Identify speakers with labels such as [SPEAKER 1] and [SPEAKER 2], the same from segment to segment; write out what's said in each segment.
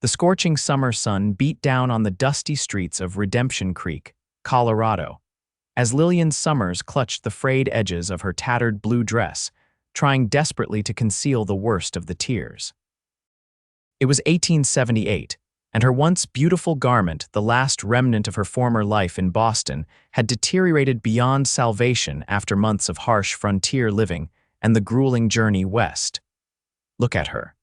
[SPEAKER 1] The scorching summer sun beat down on the dusty streets of Redemption Creek, Colorado, as Lillian Summers clutched the frayed edges of her tattered blue dress, trying desperately to conceal the worst of the tears. It was 1878, and her once beautiful garment, the last remnant of her former life in Boston, had deteriorated beyond salvation after months of harsh frontier living and the grueling journey west. Look at her.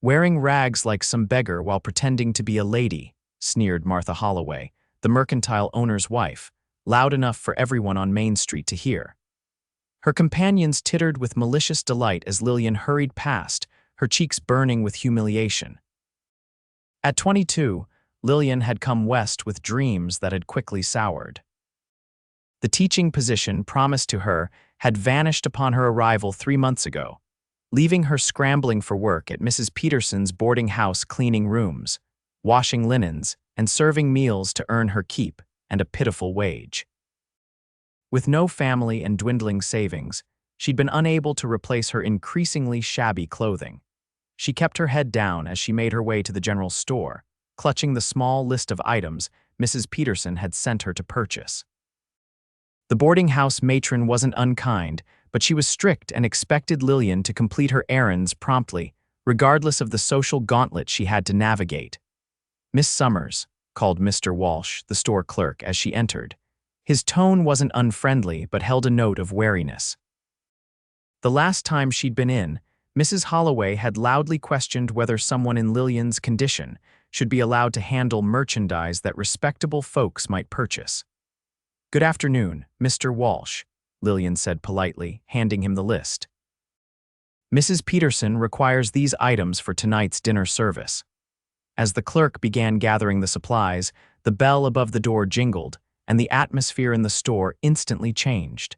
[SPEAKER 1] Wearing rags like some beggar while pretending to be a lady, sneered Martha Holloway, the mercantile owner's wife, loud enough for everyone on Main Street to hear. Her companions tittered with malicious delight as Lillian hurried past, her cheeks burning with humiliation. At 22, Lillian had come west with dreams that had quickly soured. The teaching position promised to her had vanished upon her arrival 3 months ago, leaving her scrambling for work at Mrs. Peterson's boarding house, cleaning rooms, washing linens, and serving meals to earn her keep and a pitiful wage. With no family and dwindling savings, she'd been unable to replace her increasingly shabby clothing. She kept her head down as she made her way to the general store, clutching the small list of items Mrs. Peterson had sent her to purchase. The boarding house matron wasn't unkind, but she was strict and expected Lillian to complete her errands promptly, regardless of the social gauntlet she had to navigate. "Miss Summers," called Mr. Walsh, the store clerk, as she entered. His tone wasn't unfriendly, but held a note of wariness. The last time she'd been in, Mrs. Holloway had loudly questioned whether someone in Lillian's condition should be allowed to handle merchandise that respectable folks might purchase. "Good afternoon, Mr. Walsh," Lillian said politely, handing him the list. "Mrs. Peterson requires these items for tonight's dinner service." As the clerk began gathering the supplies, the bell above the door jingled, and the atmosphere in the store instantly changed.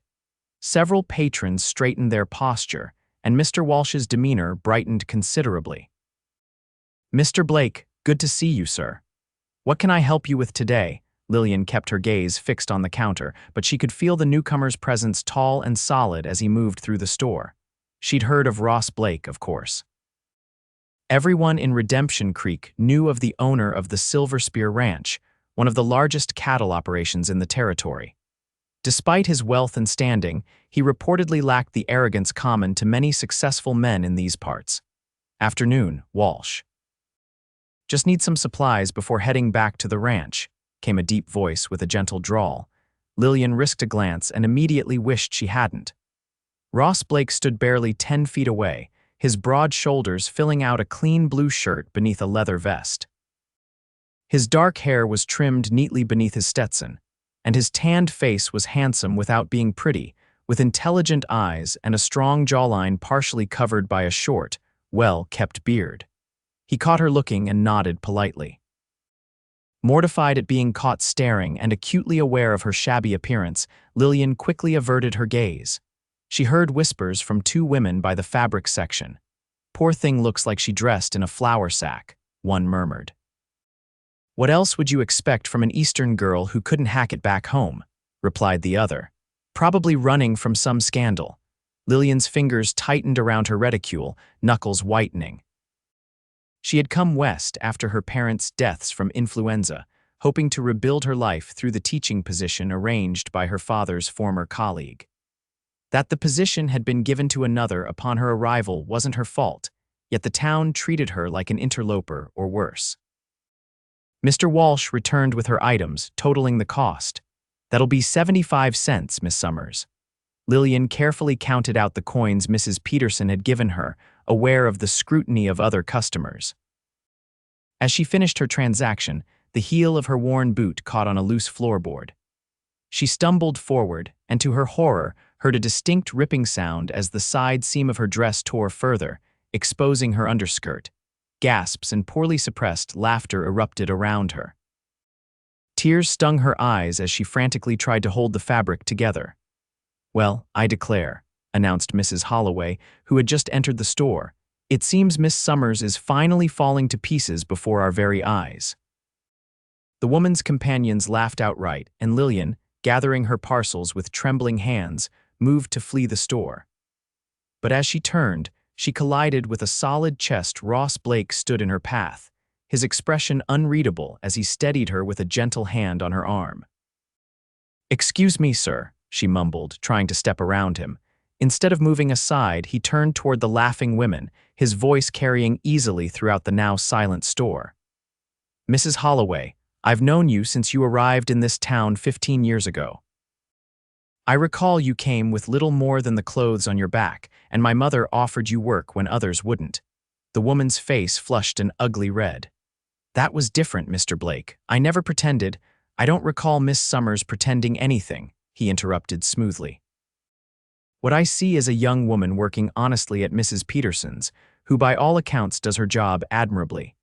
[SPEAKER 1] Several patrons straightened their posture, and Mr. Walsh's demeanor brightened considerably. "Mr. Blake, good to see you, sir. What can I help you with today?" Lillian kept her gaze fixed on the counter, but she could feel the newcomer's presence tall and solid as he moved through the store. She'd heard of Ross Blake, of course. Everyone in Redemption Creek knew of the owner of the Silver Spear Ranch, one of the largest cattle operations in the territory. Despite his wealth and standing, he reportedly lacked the arrogance common to many successful men in these parts. "Afternoon, Walsh. Just need some supplies before heading back to the ranch," came a deep voice with a gentle drawl. Lillian risked a glance and immediately wished she hadn't. Ross Blake stood barely 10 feet away, his broad shoulders filling out a clean blue shirt beneath a leather vest. His dark hair was trimmed neatly beneath his Stetson, and his tanned face was handsome without being pretty, with intelligent eyes and a strong jawline partially covered by a short, well-kept beard. He caught her looking and nodded politely. Mortified at being caught staring and acutely aware of her shabby appearance, Lillian quickly averted her gaze. She heard whispers from 2 women by the fabric section. "Poor thing looks like she dressed in a flour sack," one murmured. "What else would you expect from an Eastern girl who couldn't hack it back home?" replied the other. "Probably running from some scandal." Lillian's fingers tightened around her reticule, knuckles whitening. She had come west after her parents' deaths from influenza, hoping to rebuild her life through the teaching position arranged by her father's former colleague. That the position had been given to another upon her arrival wasn't her fault, yet the town treated her like an interloper or worse. Mr. Walsh returned with her items, totaling the cost. "That'll be 75 cents, Miss Summers." Lillian carefully counted out the coins Mrs. Peterson had given her, aware of the scrutiny of other customers. As she finished her transaction, the heel of her worn boot caught on a loose floorboard. She stumbled forward, and to her horror, heard a distinct ripping sound as the side seam of her dress tore further, exposing her underskirt. Gasps and poorly suppressed laughter erupted around her. Tears stung her eyes as she frantically tried to hold the fabric together. "Well, I declare," announced Mrs. Holloway, who had just entered the store. "It seems Miss Summers is finally falling to pieces before our very eyes." The woman's companions laughed outright, and Lillian, gathering her parcels with trembling hands, moved to flee the store. But as she turned, she collided with a solid-chest Ross Blake stood in her path, his expression unreadable as he steadied her with a gentle hand on her arm. "Excuse me, sir," she mumbled, trying to step around him. Instead of moving aside, he turned toward the laughing women, his voice carrying easily throughout the now silent store. "Mrs. Holloway, I've known you since you arrived in this town 15 years ago. I recall you came with little more than the clothes on your back, and my mother offered you work when others wouldn't." The woman's face flushed an ugly red. "That was different, Mr. Blake. I never pretended. I don't recall Miss Summers pretending anything," he interrupted smoothly. "What I see is a young woman working honestly at Mrs. Peterson's, who by all accounts does her job admirably."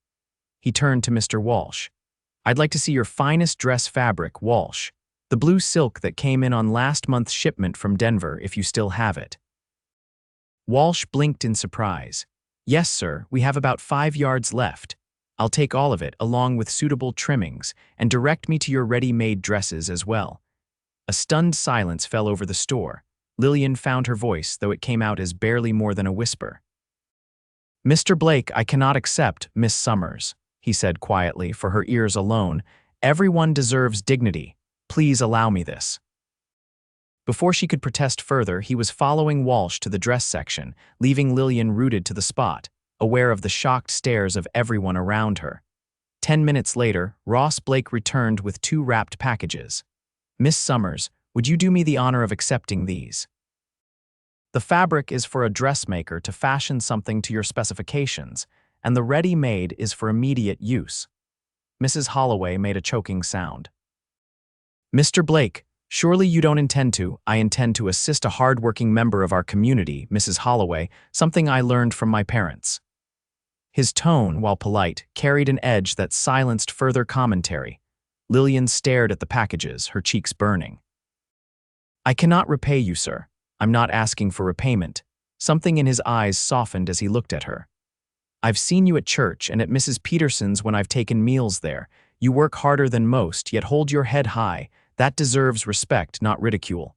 [SPEAKER 1] He turned to Mr. Walsh. "I'd like to see your finest dress fabric, Walsh. The blue silk that came in on last month's shipment from Denver, if you still have it." Walsh blinked in surprise. "Yes, sir, we have about 5 yards left. I'll take all of it, along with suitable trimmings, and direct me to your ready-made dresses as well." A stunned silence fell over the store. Lillian found her voice, though it came out as barely more than a whisper. "Mr. Blake, I cannot accept Miss Summers," he said quietly, for her ears alone. "Everyone deserves dignity. Please allow me this." Before she could protest further, he was following Walsh to the dress section, leaving Lillian rooted to the spot, aware of the shocked stares of everyone around her. 10 minutes later, Ross Blake returned with 2 wrapped packages. "Miss Summers, would you do me the honor of accepting these? The fabric is for a dressmaker to fashion something to your specifications, and the ready-made is for immediate use." Mrs. Holloway made a choking sound. "Mr. Blake, surely you don't intend to—" "I intend to assist a hard-working member of our community, Mrs. Holloway, something I learned from my parents." His tone, while polite, carried an edge that silenced further commentary. Lillian stared at the packages, her cheeks burning. "I cannot repay you, sir. I'm not asking for repayment." Something in his eyes softened as he looked at her. "I've seen you at church and at Mrs. Peterson's when I've taken meals there. You work harder than most, yet hold your head high. That deserves respect, not ridicule."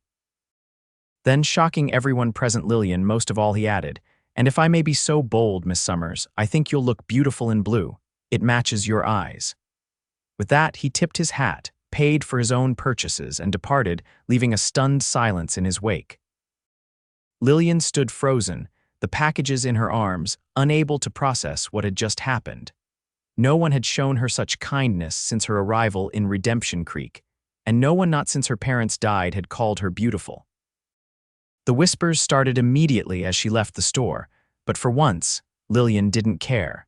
[SPEAKER 1] Then, shocking everyone present, Lillian most of all, he added, "And if I may be so bold, Miss Summers, I think you'll look beautiful in blue. It matches your eyes." With that, he tipped his hat, paid for his own purchases, and departed, leaving a stunned silence in his wake. Lillian stood frozen, the packages in her arms, unable to process what had just happened. No one had shown her such kindness since her arrival in Redemption Creek, and no one not since her parents died had called her beautiful. The whispers started immediately as she left the store, but for once, Lillian didn't care.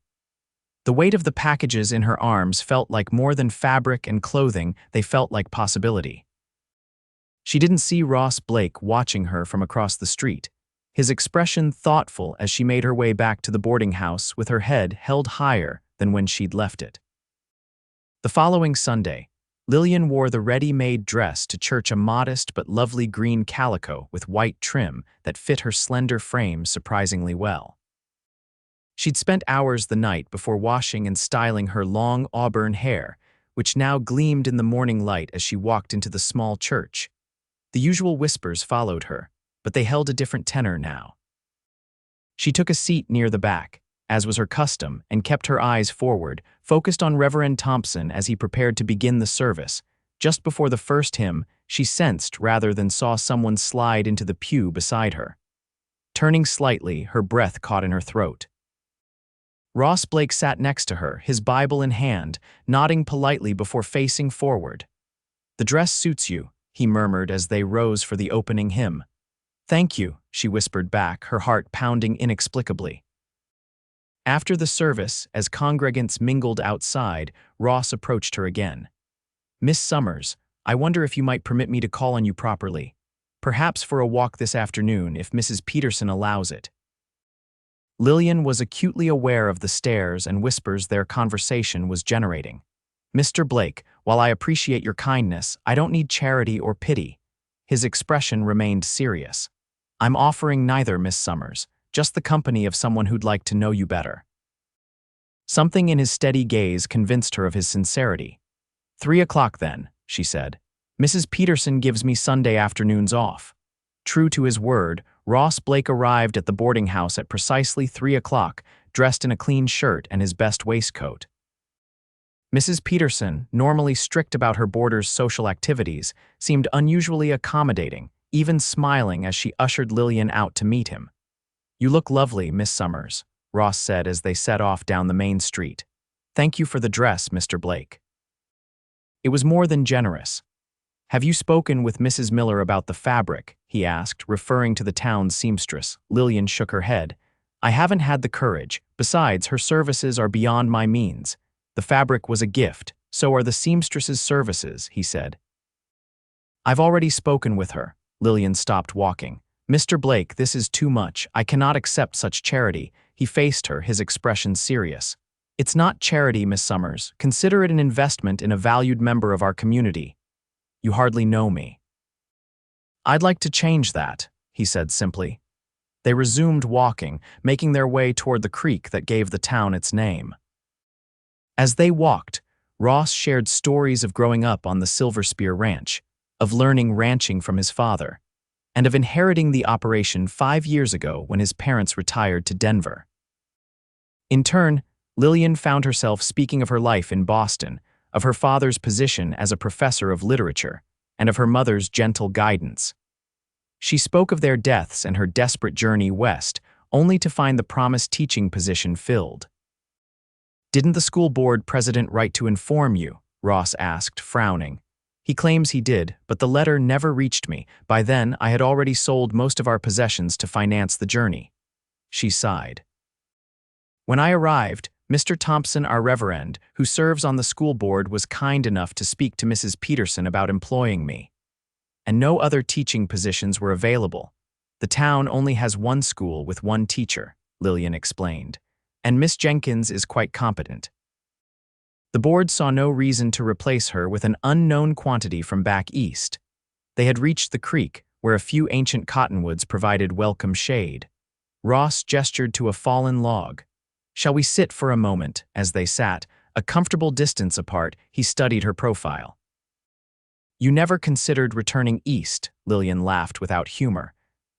[SPEAKER 1] The weight of the packages in her arms felt like more than fabric and clothing, they felt like possibility. She didn't see Ross Blake watching her from across the street, his expression thoughtful as she made her way back to the boarding house with her head held higher than when she'd left it. The following Sunday, Lillian wore the ready-made dress to church, a modest but lovely green calico with white trim that fit her slender frame surprisingly well. She'd spent hours the night before washing and styling her long auburn hair, which now gleamed in the morning light as she walked into the small church. The usual whispers followed her, but they held a different tenor now. She took a seat near the back, as was her custom, and kept her eyes forward, focused on Reverend Thompson as he prepared to begin the service. Just before the first hymn, she sensed rather than saw someone slide into the pew beside her. Turning slightly, her breath caught in her throat. Ross Blake sat next to her, his Bible in hand, nodding politely before facing forward. "The dress suits you," he murmured as they rose for the opening hymn. "Thank you," she whispered back, her heart pounding inexplicably. After the service, as congregants mingled outside, Ross approached her again. "Miss Summers, I wonder if you might permit me to call on you properly. Perhaps for a walk this afternoon, if Mrs. Peterson allows it." Lillian was acutely aware of the stares and whispers their conversation was generating. "Mr. Blake, while I appreciate your kindness, I don't need charity or pity." His expression remained serious. "I'm offering neither, Miss Summers, just the company of someone who'd like to know you better." Something in his steady gaze convinced her of his sincerity. 3 o'clock then," she said. "Mrs. Peterson gives me Sunday afternoons off." True to his word, Ross Blake arrived at the boarding house at precisely 3 o'clock, dressed in a clean shirt and his best waistcoat. Mrs. Peterson, normally strict about her boarder's social activities, seemed unusually accommodating, even smiling as she ushered Lillian out to meet him. "You look lovely, Miss Summers," Ross said as they set off down the main street. "Thank you for the dress, Mr. Blake." It was more than generous. "Have you spoken with Mrs. Miller about the fabric?" he asked, referring to the town's seamstress. Lillian shook her head. "I haven't had the courage. Besides, her services are beyond my means. The fabric was a gift, so are the seamstress's services," he said. "I've already spoken with her." Lillian stopped walking. "Mr. Blake, this is too much. I cannot accept such charity." He faced her, his expression serious. "It's not charity, Miss Summers. Consider it an investment in a valued member of our community. You hardly know me." "I'd like to change that," he said simply. They resumed walking, making their way toward the creek that gave the town its name. As they walked, Ross shared stories of growing up on the Silver Spear Ranch, of learning ranching from his father, and of inheriting the operation 5 years ago when his parents retired to Denver. In turn, Lillian found herself speaking of her life in Boston, of her father's position as a professor of literature, and of her mother's gentle guidance. She spoke of their deaths and her desperate journey west, only to find the promised teaching position filled. "Didn't the school board president write to inform you?" Ross asked, frowning. "He claims he did, but the letter never reached me. By then, I had already sold most of our possessions to finance the journey." She sighed. "When I arrived, Mr. Thompson, our reverend, who serves on the school board, was kind enough to speak to Mrs. Peterson about employing me. And no other teaching positions were available. The town only has one school with one teacher," Lillian explained, "and Miss Jenkins is quite competent. The board saw no reason to replace her with an unknown quantity from back east." They had reached the creek, where a few ancient cottonwoods provided welcome shade. Ross gestured to a fallen log. "Shall we sit for a moment?" As they sat, a comfortable distance apart, he studied her profile. "You never considered returning east," Lillian laughed without humor.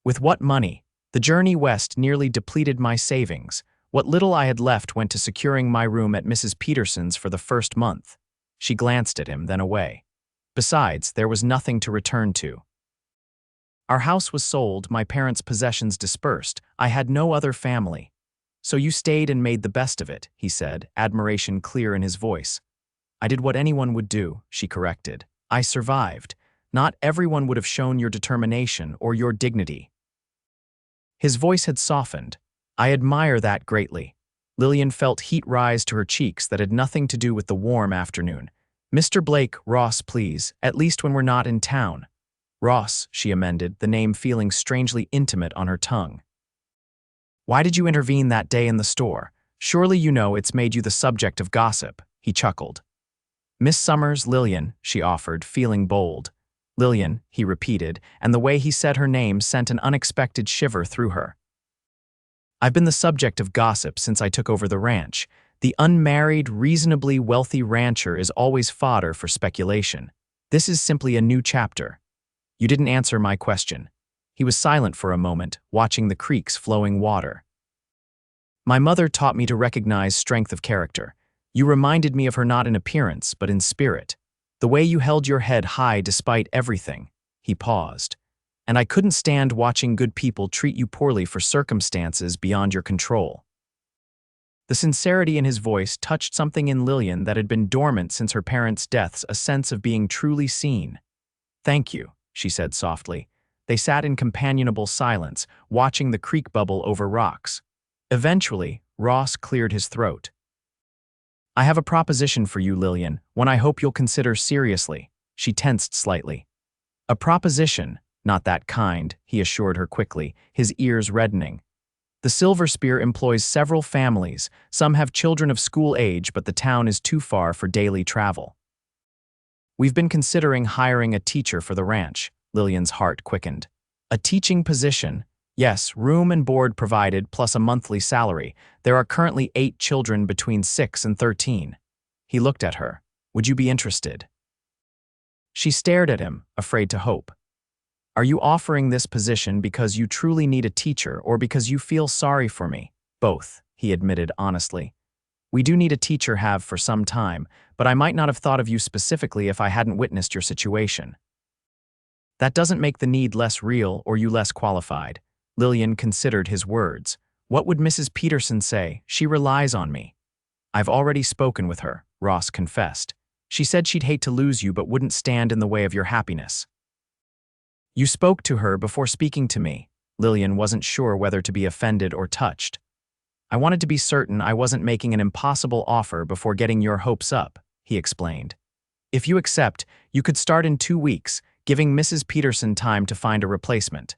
[SPEAKER 1] "With what money? The journey west nearly depleted my savings. What little I had left went to securing my room at Mrs. Peterson's for the first month." She glanced at him, then away. "Besides, there was nothing to return to. Our house was sold, my parents' possessions dispersed. I had no other family. So you stayed and made the best of it," he said, admiration clear in his voice. "I did what anyone would do," she corrected. "I survived. Not everyone would have shown your determination or your dignity." His voice had softened. "I admire that greatly." Lillian felt heat rise to her cheeks that had nothing to do with the warm afternoon. "Mr. Blake, Ross, please, at least when we're not in town." "Ross," she amended, the name feeling strangely intimate on her tongue. "Why did you intervene that day in the store? Surely you know it's made you the subject of gossip," he chuckled. "Miss Summers, Lillian," she offered, feeling bold. "Lillian," he repeated, and the way he said her name sent an unexpected shiver through her. "I've been the subject of gossip since I took over the ranch. The unmarried, reasonably wealthy rancher is always fodder for speculation. This is simply a new chapter." "You didn't answer my question." He was silent for a moment, watching the creek's flowing water. "My mother taught me to recognize strength of character. You reminded me of her not in appearance, but in spirit. The way you held your head high despite everything." He paused. "And I couldn't stand watching good people treat you poorly for circumstances beyond your control." The sincerity in his voice touched something in Lillian that had been dormant since her parents' deaths, a sense of being truly seen. "Thank you," she said softly. They sat in companionable silence, watching the creek bubble over rocks. Eventually, Ross cleared his throat. "I have a proposition for you, Lillian, one I hope you'll consider seriously." She tensed slightly. "A proposition, not that kind," he assured her quickly, his ears reddening. "The Silver Spear employs several families. Some have children of school age, but the town is too far for daily travel. We've been considering hiring a teacher for the ranch." Lillian's heart quickened. "A teaching position? Yes, room and board provided, plus a monthly salary. There are currently 8 children between 6 and 13. He looked at her. "Would you be interested?" She stared at him, afraid to hope. "Are you offering this position because you truly need a teacher or because you feel sorry for me?" "Both," he admitted honestly. We do need a teacher have for some time, but I might not have thought of you specifically if I hadn't witnessed your situation. That doesn't make the need less real or you less qualified. Lillian considered his words. What would Mrs. Peterson say? She relies on me. I've already spoken with her, Ross confessed. She said she'd hate to lose you but wouldn't stand in the way of your happiness. You spoke to her before speaking to me. Lillian wasn't sure whether to be offended or touched. I wanted to be certain I wasn't making an impossible offer before getting your hopes up, he explained. If you accept, you could start in 2 weeks, giving Mrs. Peterson time to find a replacement.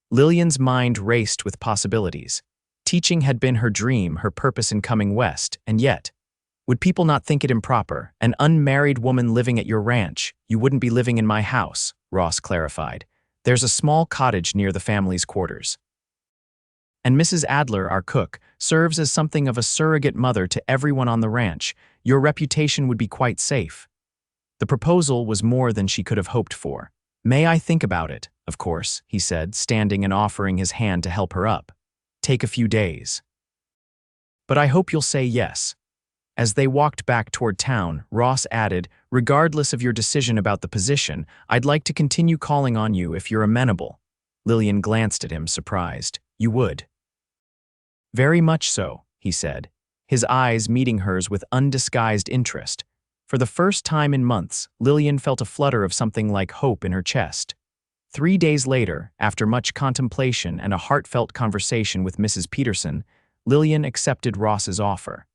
[SPEAKER 1] Lillian's mind raced with possibilities. Teaching had been her dream, her purpose in coming west, and yet, would people not think it improper? An unmarried woman living at your ranch, you wouldn't be living in my house, Ross clarified. There's a small cottage near the family's quarters. And Mrs. Adler, our cook, serves as something of a surrogate mother to everyone on the ranch. Your reputation would be quite safe. The proposal was more than she could have hoped for. May I think about it, of course, he said, standing and offering his hand to help her up. Take a few days. But I hope you'll say yes. As they walked back toward town, Ross added, regardless of your decision about the position, I'd like to continue calling on you if you're amenable. Lillian glanced at him, surprised. You would? Very much so, he said, his eyes meeting hers with undisguised interest. For the first time in months, Lillian felt a flutter of something like hope in her chest. 3 days later, after much contemplation and a heartfelt conversation with Mrs. Peterson, Lillian accepted Ross's offer.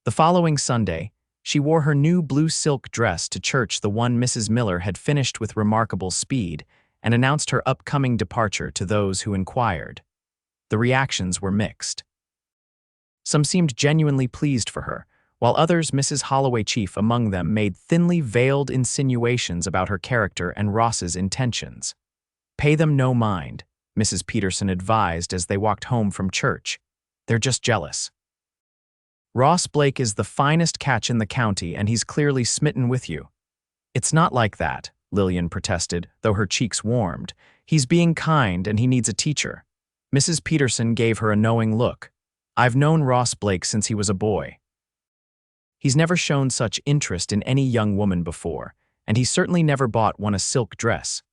[SPEAKER 1] The following Sunday, she wore her new blue silk dress to church, the one Mrs. Miller had finished with remarkable speed, and announced her upcoming departure to those who inquired. The reactions were mixed. Some seemed genuinely pleased for her, while others, Mrs. Holloway chief among them, made thinly veiled insinuations about her character and Ross's intentions. Pay them no mind, Mrs. Peterson advised as they walked home from church. They're just jealous. Ross Blake is the finest catch in the county, and he's clearly smitten with you. It's not like that, Lillian protested, though her cheeks warmed. He's being kind, and he needs a teacher. Mrs. Peterson gave her a knowing look. I've known Ross Blake since he was a boy. He's never shown such interest in any young woman before, and he certainly never bought one a silk dress.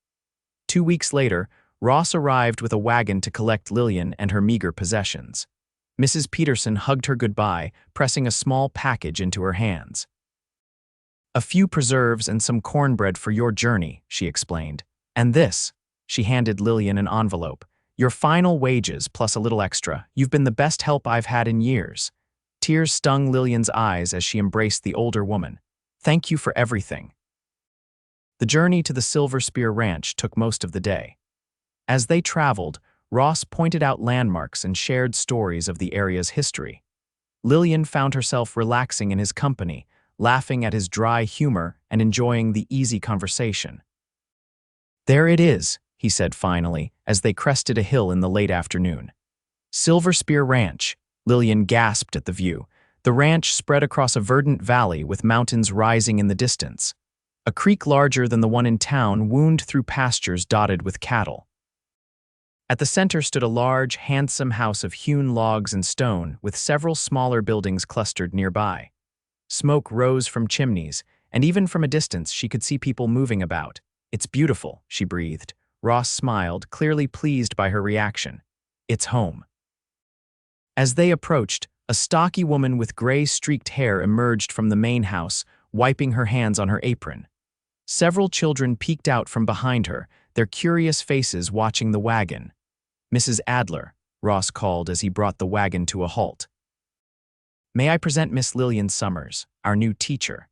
[SPEAKER 1] 2 weeks later, Ross arrived with a wagon to collect Lillian and her meager possessions. Mrs. Peterson hugged her goodbye, pressing a small package into her hands. A few preserves and some cornbread for your journey, she explained. And this, she handed Lillian an envelope. Your final wages plus a little extra. You've been the best help I've had in years. Tears stung Lillian's eyes as she embraced the older woman. Thank you for everything. The journey to the Silver Spear Ranch took most of the day. As they traveled, Ross pointed out landmarks and shared stories of the area's history. Lillian found herself relaxing in his company, laughing at his dry humor and enjoying the easy conversation. There it is, he said finally, as they crested a hill in the late afternoon. Silver Spear Ranch. Lillian gasped at the view. The ranch spread across a verdant valley with mountains rising in the distance. A creek larger than the one in town wound through pastures dotted with cattle. At the center stood a large, handsome house of hewn logs and stone, with several smaller buildings clustered nearby. Smoke rose from chimneys, and even from a distance she could see people moving about. It's beautiful, she breathed. Ross smiled, clearly pleased by her reaction. It's home. As they approached, a stocky woman with gray-streaked hair emerged from the main house, wiping her hands on her apron. Several children peeked out from behind her, their curious faces watching the wagon. Mrs. Adler, Ross called as he brought the wagon to a halt. May I present Miss Lillian Summers, our new teacher?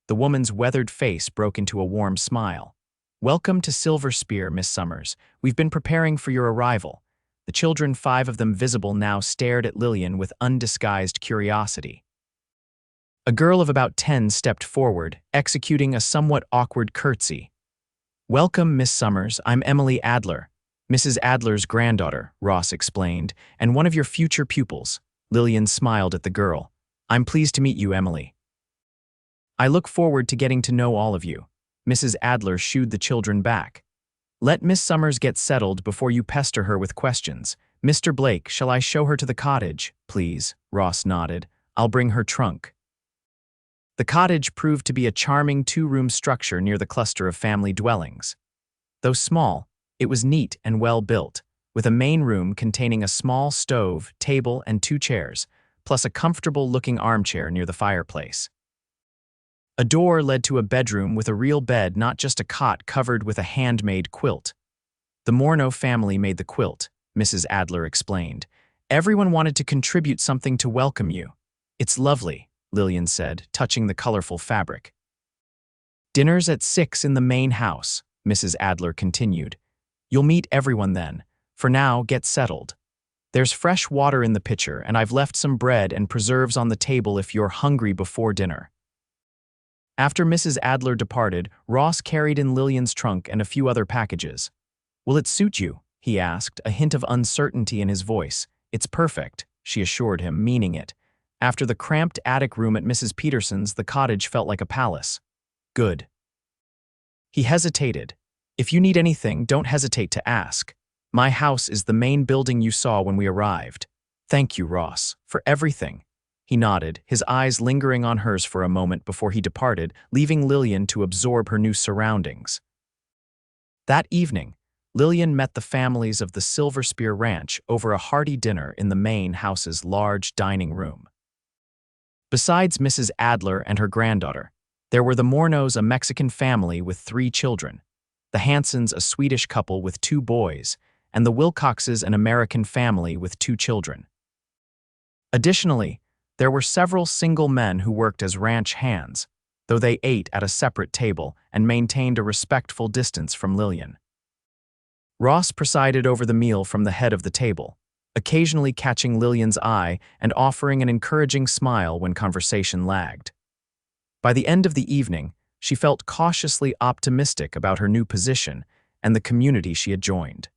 [SPEAKER 1] The woman's weathered face broke into a warm smile. Welcome to Silver Spear, Miss Summers. We've been preparing for your arrival. The children, 5 of them visible now, stared at Lillian with undisguised curiosity. A girl of about 10 stepped forward, executing a somewhat awkward curtsy. Welcome, Miss Summers. I'm Emily Adler, Mrs. Adler's granddaughter, Ross explained, and one of your future pupils. Lillian smiled at the girl. I'm pleased to meet you, Emily. I look forward to getting to know all of you. Mrs. Adler shooed the children back. Let Miss Summers get settled before you pester her with questions. "Mr. Blake, shall I show her to the cottage, please?" Ross nodded. "I'll bring her trunk." The cottage proved to be a charming two-room structure near the cluster of family dwellings. Though small, it was neat and well-built, with a main room containing a small stove, table, and 2 chairs, plus a comfortable-looking armchair near the fireplace. A door led to a bedroom with a real bed, not just a cot covered with a handmade quilt. "The Morneau family made the quilt," Mrs. Adler explained. "Everyone wanted to contribute something to welcome you." "It's lovely," Lillian said, touching the colorful fabric. "Dinner's at 6 in the main house," Mrs. Adler continued. "You'll meet everyone then. For now, get settled. There's fresh water in the pitcher, and I've left some bread and preserves on the table if you're hungry before dinner." After Mrs. Adler departed, Ross carried in Lillian's trunk and a few other packages. "Will it suit you?" he asked, a hint of uncertainty in his voice. "It's perfect," she assured him, meaning it. After the cramped attic room at Mrs. Peterson's, the cottage felt like a palace. "Good." He hesitated. "If you need anything, don't hesitate to ask. My house is the main building you saw when we arrived." "Thank you, Ross, for everything." He nodded, his eyes lingering on hers for a moment before he departed, leaving Lillian to absorb her new surroundings. That evening, Lillian met the families of the Silver Spear Ranch over a hearty dinner in the main house's large dining room. Besides Mrs. Adler and her granddaughter, there were the Morneaus, a Mexican family with 3 children, the Hansons, a Swedish couple with 2 boys, and the Wilcoxes, an American family with 2 children. Additionally, there were several single men who worked as ranch hands, though they ate at a separate table and maintained a respectful distance from Lillian. Ross presided over the meal from the head of the table, occasionally catching Lillian's eye and offering an encouraging smile when conversation lagged. By the end of the evening, she felt cautiously optimistic about her new position and the community she had joined.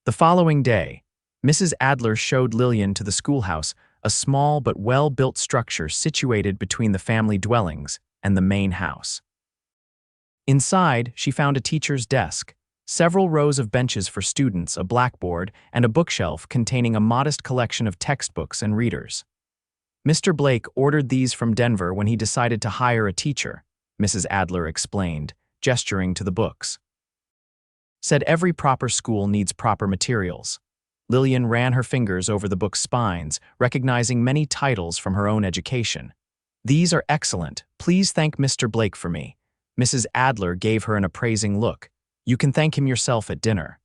[SPEAKER 1] The following day, Mrs. Adler showed Lillian to the schoolhouse, a small but well-built structure situated between the family dwellings and the main house. Inside, she found a teacher's desk, several rows of benches for students, a blackboard, and a bookshelf containing a modest collection of textbooks and readers. "Mr. Blake ordered these from Denver when he decided to hire a teacher," Mrs. Adler explained, gesturing to the books. "Said every proper school needs proper materials." Lillian ran her fingers over the book's spines, recognizing many titles from her own education. "These are excellent. Please thank Mr. Blake for me." Mrs. Adler gave her an appraising look. "You can thank him yourself at dinner.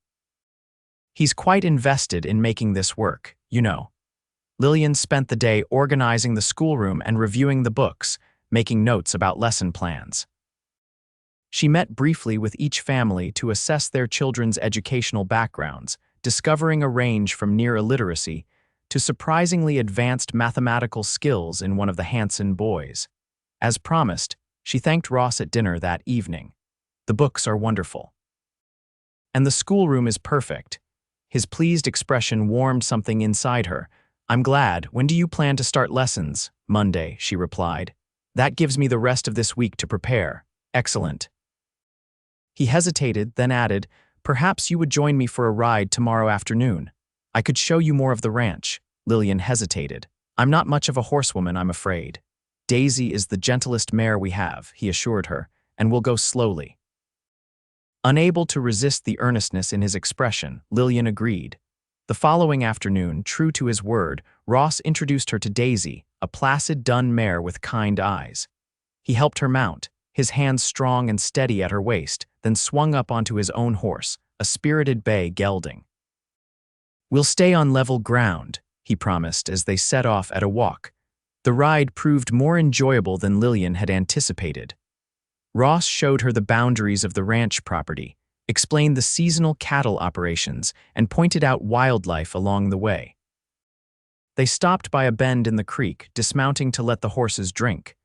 [SPEAKER 1] He's quite invested in making this work, you know." Lillian spent the day organizing the schoolroom and reviewing the books, making notes about lesson plans. She met briefly with each family to assess their children's educational backgrounds, discovering a range from near illiteracy to surprisingly advanced mathematical skills in one of the Hanson boys. As promised, she thanked Ross at dinner that evening. "The books are wonderful. And the schoolroom is perfect." His pleased expression warmed something inside her. "I'm glad. When do you plan to start lessons?" "Monday," she replied. "That gives me the rest of this week to prepare." "Excellent." He hesitated, then added, "Perhaps you would join me for a ride tomorrow afternoon. I could show you more of the ranch." Lillian hesitated. "I'm not much of a horsewoman, I'm afraid." "Daisy is the gentlest mare we have," he assured her, "and we'll go slowly." Unable to resist the earnestness in his expression, Lillian agreed. The following afternoon, true to his word, Ross introduced her to Daisy, a placid dun mare with kind eyes. He helped her mount, his hands strong and steady at her waist, then swung up onto his own horse, a spirited bay gelding. "We'll stay on level ground," he promised as they set off at a walk. The ride proved more enjoyable than Lillian had anticipated. Ross showed her the boundaries of the ranch property, explained the seasonal cattle operations, and pointed out wildlife along the way. They stopped by a bend in the creek, dismounting to let the horses drink.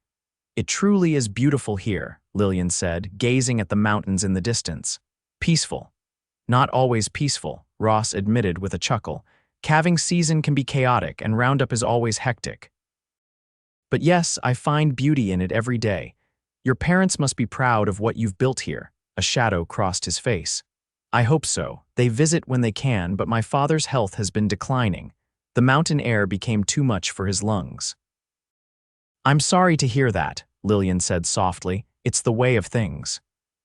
[SPEAKER 1] "It truly is beautiful here," Lillian said, gazing at the mountains in the distance. "Peaceful." "Not always peaceful," Ross admitted with a chuckle. "Calving season can be chaotic and roundup is always hectic. But yes, I find beauty in it every day. Your parents must be proud of what you've built here." A shadow crossed his face. I hope so. They visit when they can, but my father's health has been declining. The mountain air became too much for his lungs. I'm sorry to hear that, Lillian said softly. It's the way of things.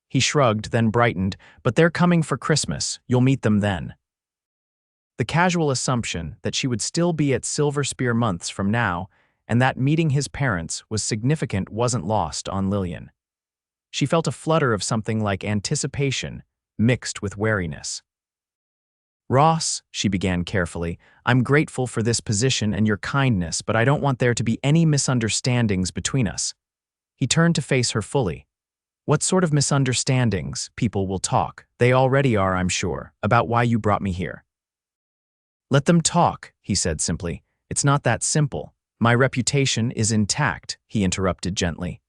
[SPEAKER 1] He shrugged, then brightened. But they're coming for Christmas. You'll meet them then. The casual assumption that she would still be at Silver Spear months from now, and that meeting his parents was significant, wasn't lost on Lillian. She felt a flutter of something like anticipation, mixed with wariness. Ross, she began carefully, I'm grateful for this position and your kindness, but I don't want there to be any misunderstandings between us. He turned to face her fully. What sort of misunderstandings? People will talk. They already are, I'm sure, about why you brought me here. Let them talk, he said simply. It's not that simple. My reputation is intact, he interrupted gently.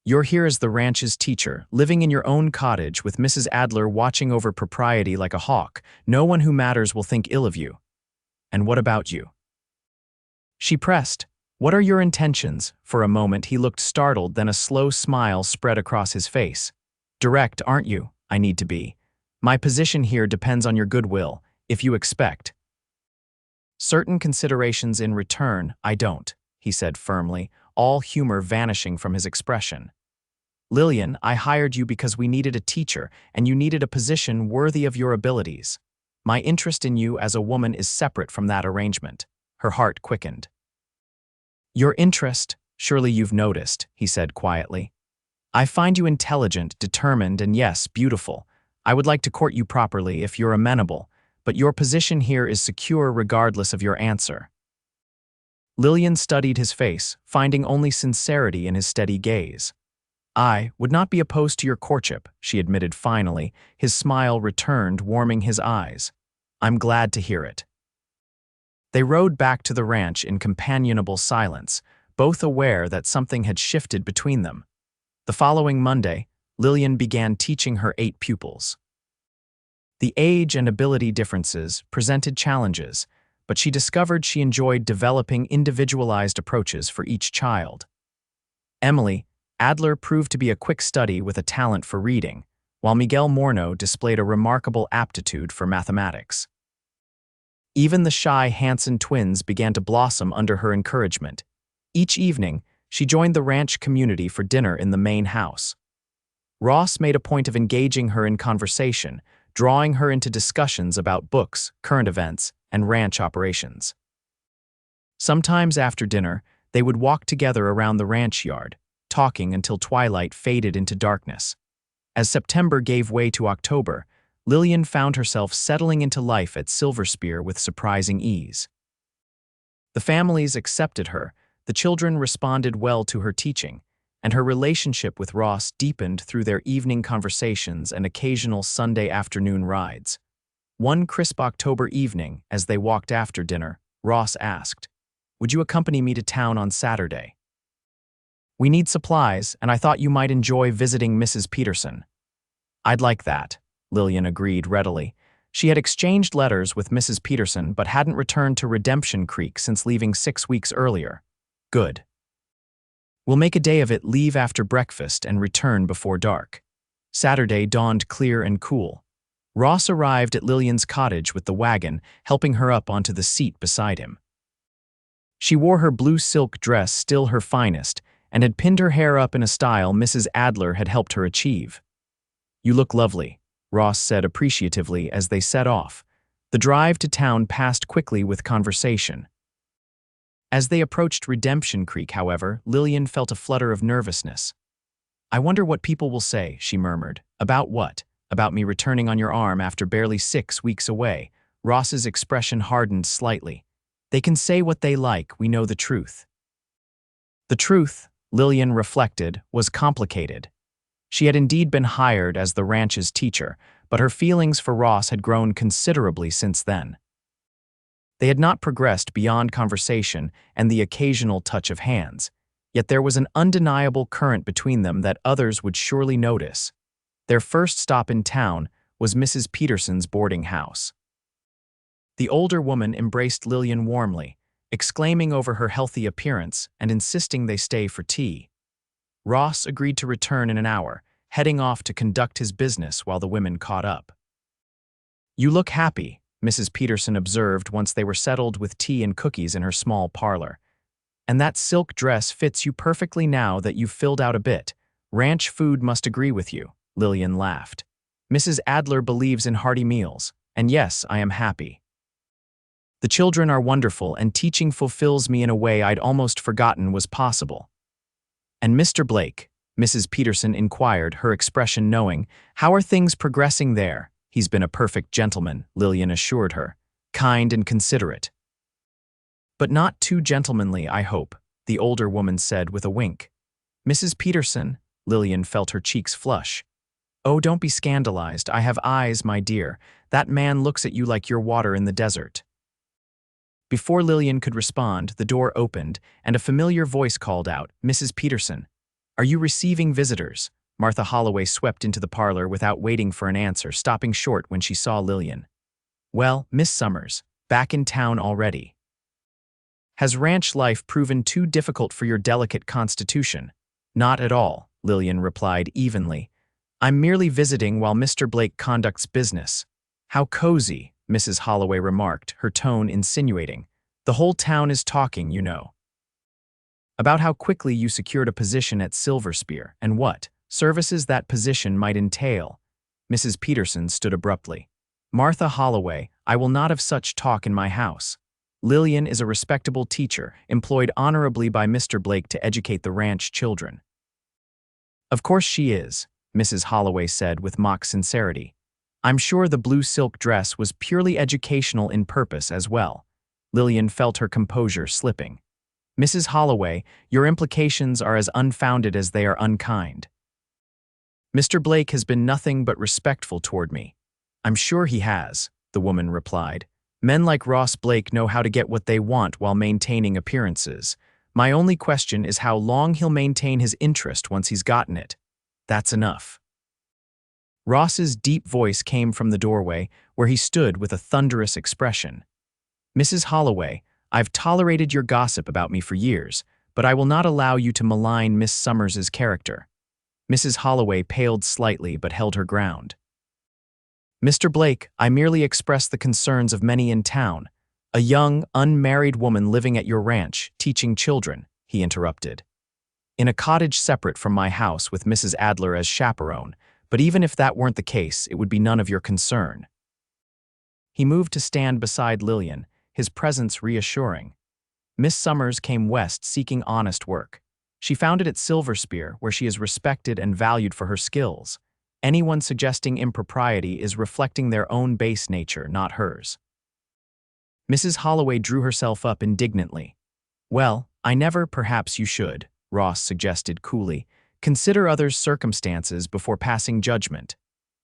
[SPEAKER 1] You're here as the ranch's teacher, living in your own cottage with Mrs. Adler watching over propriety like a hawk. No one who matters will think ill of you. And what about you? She pressed. What are your intentions? For a moment he looked startled, then a slow smile spread across his face. Direct, aren't you? I need to be. My position here depends on your goodwill, if you expect certain considerations in return. I don't, he said firmly, all humor vanishing from his expression. Lillian, I hired you because we needed a teacher, and you needed a position worthy of your abilities. My interest in you as a woman is separate from that arrangement. Her heart quickened. Your interest, surely you've noticed, he said quietly. I find you intelligent, determined, and yes, beautiful. I would like to court you properly if you're amenable, but your position here is secure regardless of your answer. Lillian studied his face, finding only sincerity in his steady gaze. I would not be opposed to your courtship, she admitted finally, his smile returned, warming his eyes. I'm glad to hear it. They rode back to the ranch in companionable silence, both aware that something had shifted between them. The following Monday, Lillian began teaching her 8 pupils. The age and ability differences presented challenges, but she discovered she enjoyed developing individualized approaches for each child. Emily Adler proved to be a quick study with a talent for reading, while Miguel Morno displayed a remarkable aptitude for mathematics. Even the shy Hanson twins began to blossom under her encouragement. Each evening, she joined the ranch community for dinner in the main house. Ross made a point of engaging her in conversation, drawing her into discussions about books, current events, and ranch operations. Sometimes after dinner, they would walk together around the ranch yard, talking until twilight faded into darkness. As September gave way to October, Lillian found herself settling into life at Silver Spear with surprising ease. The families accepted her, the children responded well to her teaching, and her relationship with Ross deepened through their evening conversations and occasional Sunday afternoon rides. One crisp October evening, as they walked after dinner, Ross asked, "Would you accompany me to town on Saturday? We need supplies, and I thought you might enjoy visiting Mrs. Peterson." "I'd like that," Lillian agreed readily. She had exchanged letters with Mrs. Peterson but hadn't returned to Redemption Creek since leaving 6 weeks earlier. Good. We'll make a day of it, leave after breakfast and return before dark. Saturday dawned clear and cool. Ross arrived at Lillian's cottage with the wagon, helping her up onto the seat beside him. She wore her blue silk dress, still her finest, and had pinned her hair up in a style Mrs. Adler had helped her achieve. "You look lovely," Ross said appreciatively as they set off. The drive to town passed quickly with conversation. As they approached Redemption Creek, however, Lillian felt a flutter of nervousness. "I wonder what people will say," she murmured. "About what? About me returning on your arm after barely 6 weeks away?" Ross's expression hardened slightly. "They can say what they like, we know the truth." The truth, Lillian reflected, was complicated. She had indeed been hired as the ranch's teacher, but her feelings for Ross had grown considerably since then. They had not progressed beyond conversation and the occasional touch of hands, yet there was an undeniable current between them that others would surely notice. Their first stop in town was Mrs. Peterson's boarding house. The older woman embraced Lillian warmly, exclaiming over her healthy appearance and insisting they stay for tea. Ross agreed to return in an hour, heading off to conduct his business while the women caught up. You look happy, Mrs. Peterson observed once they were settled with tea and cookies in her small parlor. And that silk dress fits you perfectly now that you've filled out a bit. Ranch food must agree with you, Lillian laughed. Mrs. Adler believes in hearty meals, and yes, I am happy. The children are wonderful, and teaching fulfills me in a way I'd almost forgotten was possible. And Mr. Blake, Mrs. Peterson inquired, her expression knowing, how are things progressing there? He's been a perfect gentleman, Lillian assured her. Kind and considerate. But not too gentlemanly, I hope, the older woman said with a wink. Mrs. Peterson, Lillian felt her cheeks flush. Oh, don't be scandalized. I have eyes, my dear. That man looks at you like you're water in the desert. Before Lillian could respond, the door opened, and a familiar voice called out, Mrs. Peterson. Are you receiving visitors? Martha Holloway swept into the parlor without waiting for an answer, stopping short when she saw Lillian. Well, Miss Summers, back in town already. Has ranch life proven too difficult for your delicate constitution? Not at all, Lillian replied evenly. I'm merely visiting while Mr. Blake conducts business. How cozy, Mrs. Holloway remarked, her tone insinuating. The whole town is talking, you know. About how quickly you secured a position at Silver Spear, and what services that position might entail. Mrs. Peterson stood abruptly. Martha Holloway, I will not have such talk in my house. Lillian is a respectable teacher, employed honorably by Mr. Blake to educate the ranch children. Of course she is, Mrs. Holloway said with mock sincerity. I'm sure the blue silk dress was purely educational in purpose as well. Lillian felt her composure slipping. Mrs. Holloway, your implications are as unfounded as they are unkind. Mr. Blake has been nothing but respectful toward me. I'm sure he has, the woman replied. Men like Ross Blake know how to get what they want while maintaining appearances. My only question is how long he'll maintain his interest once he's gotten it. That's enough. Ross's deep voice came from the doorway, where he stood with a thunderous expression. Mrs. Holloway, I've tolerated your gossip about me for years, but I will not allow you to malign Miss Summers's character. Mrs. Holloway paled slightly but held her ground. Mr. Blake, I merely express the concerns of many in town. A young, unmarried woman living at your ranch, teaching children, he interrupted. In a cottage separate from my house with Mrs. Adler as chaperone, but even if that weren't the case, it would be none of your concern. He moved to stand beside Lillian, his presence reassuring. Miss Summers came west seeking honest work. She found it at Silver Spear, where she is respected and valued for her skills. Anyone suggesting impropriety is reflecting their own base nature, not hers. Mrs. Holloway drew herself up indignantly. Well, perhaps you should, Ross suggested coolly. Consider others' circumstances before passing judgment.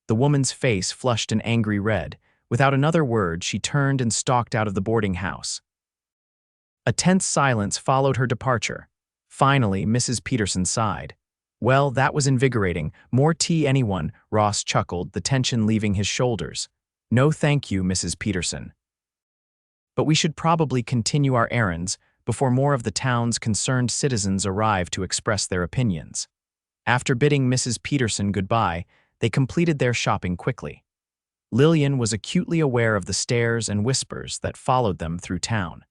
[SPEAKER 1] The woman's face flushed an angry red. Without another word, she turned and stalked out of the boarding house. A tense silence followed her departure. Finally, Mrs. Peterson sighed. Well, that was invigorating. More tea, anyone? Ross chuckled, the tension leaving his shoulders. No thank you, Mrs. Peterson. But we should probably continue our errands before more of the town's concerned citizens arrive to express their opinions. After bidding Mrs. Peterson goodbye, they completed their shopping quickly. Lillian was acutely aware of the stares and whispers that followed them through town.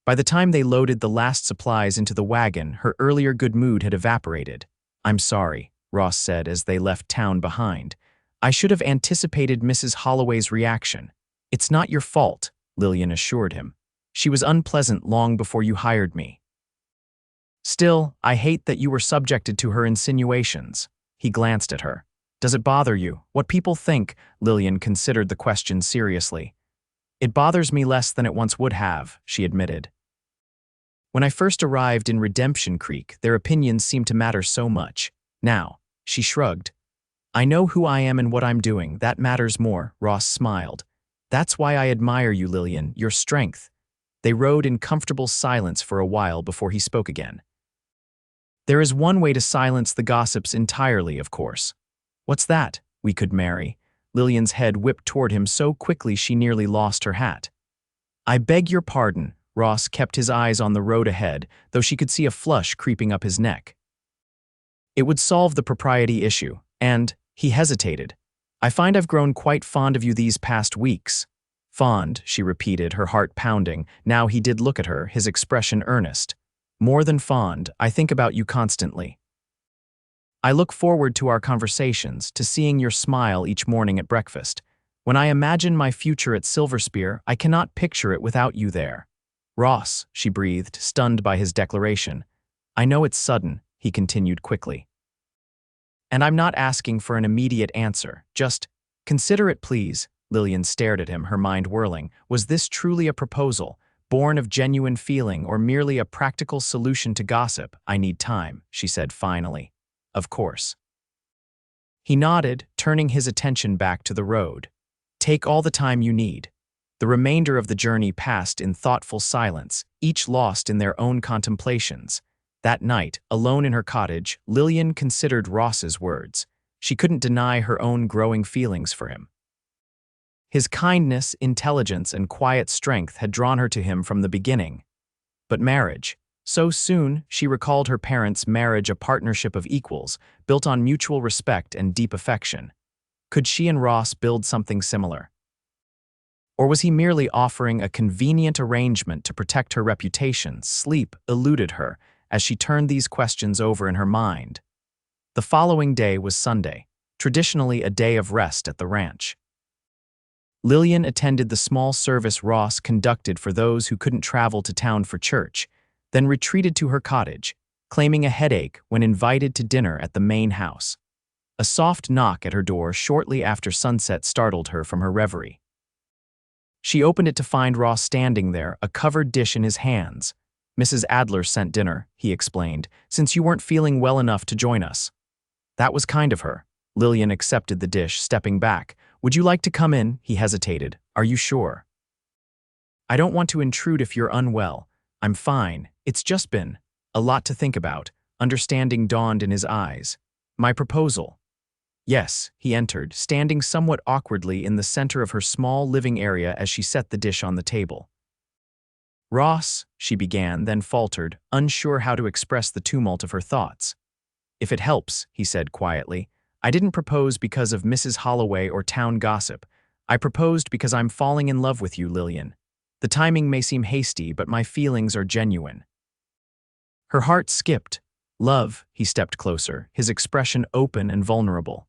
[SPEAKER 1] By the time they loaded the last supplies into the wagon, her earlier good mood had evaporated. I'm sorry, Ross said as they left town behind. I should have anticipated Mrs. Holloway's reaction. It's not your fault, Lillian assured him. She was unpleasant long before you hired me. Still, I hate that you were subjected to her insinuations. He glanced at her. Does it bother you? What people think? Lillian considered the question seriously. It bothers me less than it once would have, she admitted. When I first arrived in Redemption Creek, their opinions seemed to matter so much. Now, she shrugged. I know who I am and what I'm doing. That matters more, Ross smiled. That's why I admire you, Lillian, your strength. They rode in comfortable silence for a while before he spoke again. There is one way to silence the gossips entirely, of course. What's that? We could marry. Lillian's head whipped toward him so quickly she nearly lost her hat. I beg your pardon. Ross kept his eyes on the road ahead, though she could see a flush creeping up his neck. It would solve the propriety issue, and, he hesitated. I find I've grown quite fond of you these past weeks. Fond, she repeated, her heart pounding. Now he did look at her, his expression earnest. More than fond, I think about you constantly. I look forward to our conversations, to seeing your smile each morning at breakfast. When I imagine my future at Silver Spear, I cannot picture it without you there. Ross, she breathed, stunned by his declaration. I know it's sudden, he continued quickly. And I'm not asking for an immediate answer, just, consider it please. Lillian stared at him, her mind whirling. Was this truly a proposal, born of genuine feeling, or merely a practical solution to gossip? I need time, she said finally. Of course. He nodded, turning his attention back to the road. Take all the time you need. The remainder of the journey passed in thoughtful silence, each lost in their own contemplations. That night, alone in her cottage, Lillian considered Ross's words. She couldn't deny her own growing feelings for him. His kindness, intelligence, and quiet strength had drawn her to him from the beginning. But marriage. So soon, she recalled her parents' marriage, a partnership of equals, built on mutual respect and deep affection. Could she and Ross build something similar? Or was he merely offering a convenient arrangement to protect her reputation? Sleep eluded her as she turned these questions over in her mind. The following day was Sunday, traditionally a day of rest at the ranch. Lillian attended the small service Ross conducted for those who couldn't travel to town for church, then retreated to her cottage, claiming a headache when invited to dinner at the main house. A soft knock at her door shortly after sunset startled her from her reverie. She opened it to find Ross standing there, a covered dish in his hands. Mrs. Adler sent dinner, he explained, since you weren't feeling well enough to join us. That was kind of her. Lillian accepted the dish, stepping back. Would you like to come in? He hesitated. Are you sure? I don't want to intrude if you're unwell. I'm fine. It's just been a lot to think about. Understanding dawned in his eyes. My proposal. Yes, he entered, standing somewhat awkwardly in the center of her small living area as she set the dish on the table. Ross, she began, then faltered, unsure how to express the tumult of her thoughts. If it helps, he said quietly, I didn't propose because of Mrs. Holloway or town gossip. I proposed because I'm falling in love with you, Lillian. The timing may seem hasty, but my feelings are genuine. Her heart skipped. Love, he stepped closer, his expression open and vulnerable.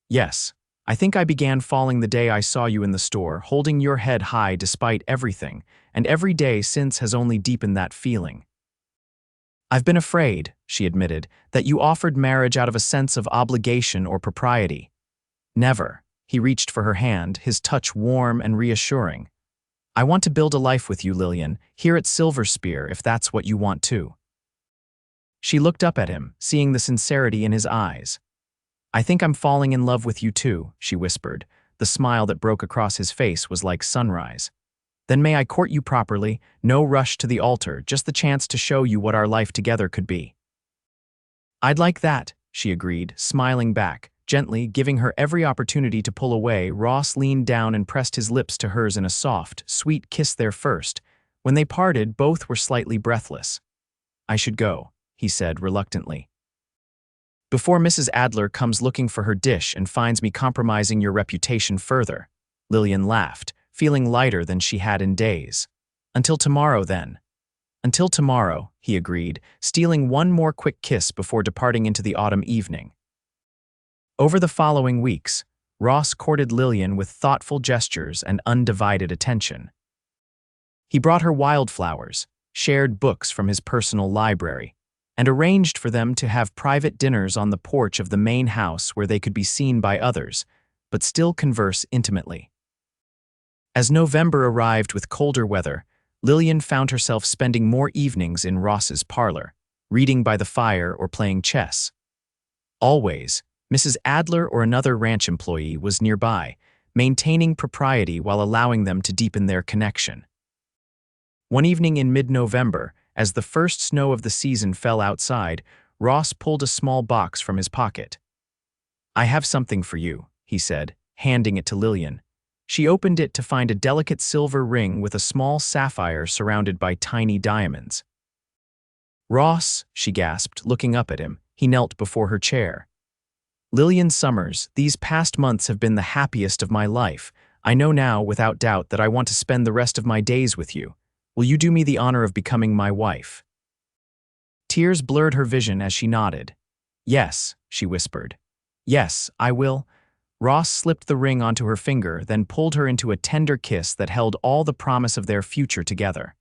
[SPEAKER 1] Yes, I think I began falling the day I saw you in the store, holding your head high despite everything, and every day since has only deepened that feeling. I've been afraid, she admitted, that you offered marriage out of a sense of obligation or propriety. Never. He reached for her hand, his touch warm and reassuring. I want to build a life with you, Lillian, here at Silver Spear, if that's what you want too. She looked up at him, seeing the sincerity in his eyes. I think I'm falling in love with you too, she whispered. The smile that broke across his face was like sunrise. Then may I court you properly, no rush to the altar, just the chance to show you what our life together could be. I'd like that, she agreed, smiling back. Gently, giving her every opportunity to pull away, Ross leaned down and pressed his lips to hers in a soft, sweet kiss there first. When they parted, both were slightly breathless. I should go, he said reluctantly. Before Mrs. Adler comes looking for her dish and finds me compromising your reputation further. Lillian laughed, feeling lighter than she had in days. Until tomorrow, then. Until tomorrow, he agreed, stealing one more quick kiss before departing into the autumn evening. Over the following weeks, Ross courted Lillian with thoughtful gestures and undivided attention. He brought her wildflowers, shared books from his personal library, and arranged for them to have private dinners on the porch of the main house where they could be seen by others, but still converse intimately. As November arrived with colder weather, Lillian found herself spending more evenings in Ross's parlor, reading by the fire or playing chess. Always, Mrs. Adler or another ranch employee was nearby, maintaining propriety while allowing them to deepen their connection. One evening in mid-November, as the first snow of the season fell outside, Ross pulled a small box from his pocket. I have something for you, he said, handing it to Lillian. She opened it to find a delicate silver ring with a small sapphire surrounded by tiny diamonds. Ross, she gasped, looking up at him. He knelt before her chair. Lillian Summers, these past months have been the happiest of my life. I know now, without doubt, that I want to spend the rest of my days with you. Will you do me the honor of becoming my wife?" Tears blurred her vision as she nodded. "Yes," she whispered. "Yes, I will." Ross slipped the ring onto her finger, then pulled her into a tender kiss that held all the promise of their future together.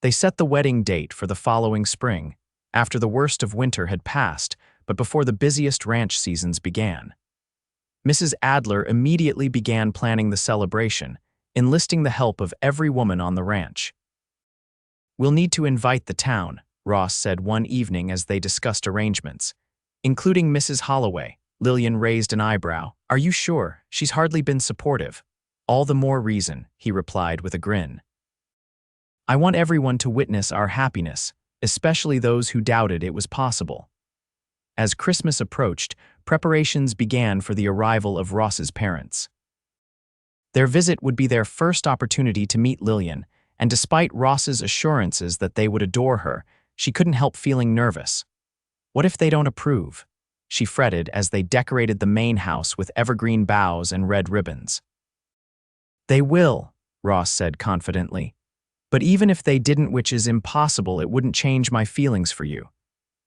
[SPEAKER 1] They set the wedding date for the following spring, after the worst of winter had passed, but before the busiest ranch seasons began. Mrs. Adler immediately began planning the celebration, enlisting the help of every woman on the ranch. "We'll need to invite the town," Ross said one evening as they discussed arrangements. "Including Mrs. Holloway." Lillian raised an eyebrow. "Are you sure? She's hardly been supportive." "All the more reason," he replied with a grin. "I want everyone to witness our happiness, especially those who doubted it was possible." As Christmas approached, preparations began for the arrival of Ross's parents. Their visit would be their first opportunity to meet Lillian, and despite Ross's assurances that they would adore her, she couldn't help feeling nervous. What if they don't approve? She fretted as they decorated the main house with evergreen boughs and red ribbons. "They will," Ross said confidently. "But even if they didn't, which is impossible, it wouldn't change my feelings for you."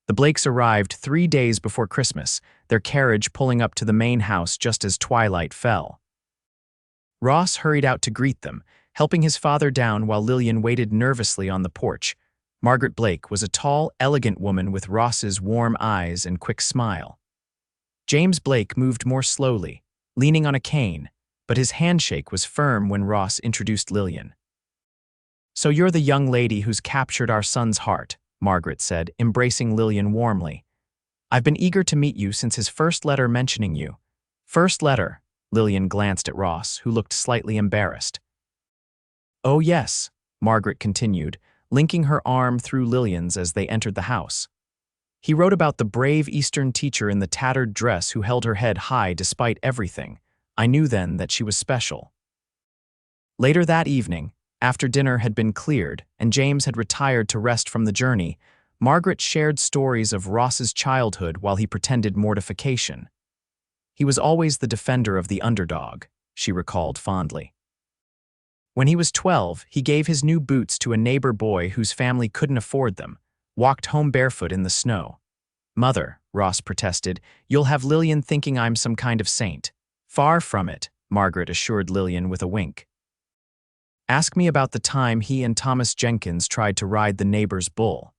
[SPEAKER 1] The Blakes arrived 3 days before Christmas, their carriage pulling up to the main house just as twilight fell. Ross hurried out to greet them, helping his father down while Lillian waited nervously on the porch. Margaret Blake was a tall, elegant woman with Ross's warm eyes and quick smile. James Blake moved more slowly, leaning on a cane, but his handshake was firm when Ross introduced Lillian. "So you're the young lady who's captured our son's heart," Margaret said, embracing Lillian warmly. "I've been eager to meet you since his first letter mentioning you." "First letter?" Lillian glanced at Ross, who looked slightly embarrassed. "Oh yes," Margaret continued, linking her arm through Lillian's as they entered the house. "He wrote about the brave Eastern teacher in the tattered dress who held her head high despite everything. I knew then that she was special." Later that evening, after dinner had been cleared and James had retired to rest from the journey, Margaret shared stories of Ross's childhood while he pretended mortification. "He was always the defender of the underdog," she recalled fondly. "When he was 12, he gave his new boots to a neighbor boy whose family couldn't afford them, walked home barefoot in the snow." "Mother," Ross protested, "you'll have Lillian thinking I'm some kind of saint." "Far from it," Margaret assured Lillian with a wink. "Ask me about the time he and Thomas Jenkins tried to ride the neighbor's bull."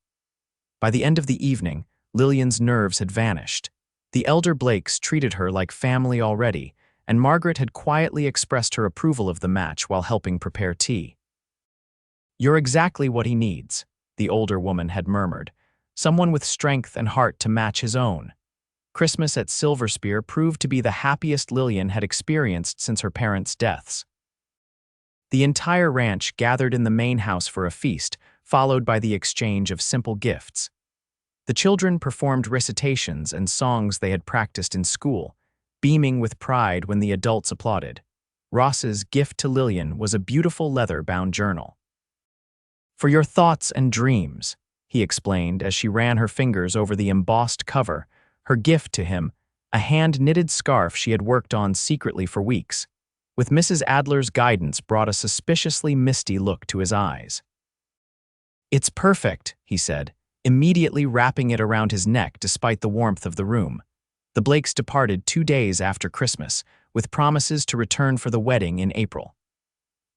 [SPEAKER 1] By the end of the evening, Lillian's nerves had vanished. The elder Blakes treated her like family already, and Margaret had quietly expressed her approval of the match while helping prepare tea. "You're exactly what he needs," the older woman had murmured, "someone with strength and heart to match his own." Christmas at Silver Spear proved to be the happiest Lillian had experienced since her parents' deaths. The entire ranch gathered in the main house for a feast, followed by the exchange of simple gifts. The children performed recitations and songs they had practiced in school, beaming with pride when the adults applauded. Ross's gift to Lillian was a beautiful leather-bound journal. "For your thoughts and dreams," he explained as she ran her fingers over the embossed cover, her gift to him, a hand-knitted scarf she had worked on secretly for weeks. With Mrs. Adler's guidance brought a suspiciously misty look to his eyes. "It's perfect," he said, immediately wrapping it around his neck despite the warmth of the room. The Blakes departed 2 days after Christmas, with promises to return for the wedding in April.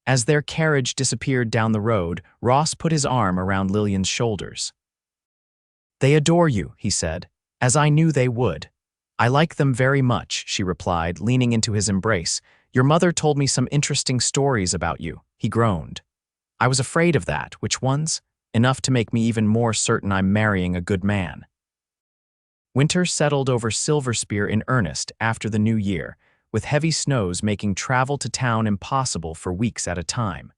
[SPEAKER 1] As their carriage disappeared down the road, Ross put his arm around Lillian's shoulders. "They adore you," he said, "as I knew they would." "I like them very much," she replied, leaning into his embrace. "Your mother told me some interesting stories about you," he groaned. "I was afraid of that. Which ones?" "Enough to make me even more certain I'm marrying a good man." Winter settled over Silver Spear in earnest after the new year, with heavy snows making travel to town impossible for weeks at a time.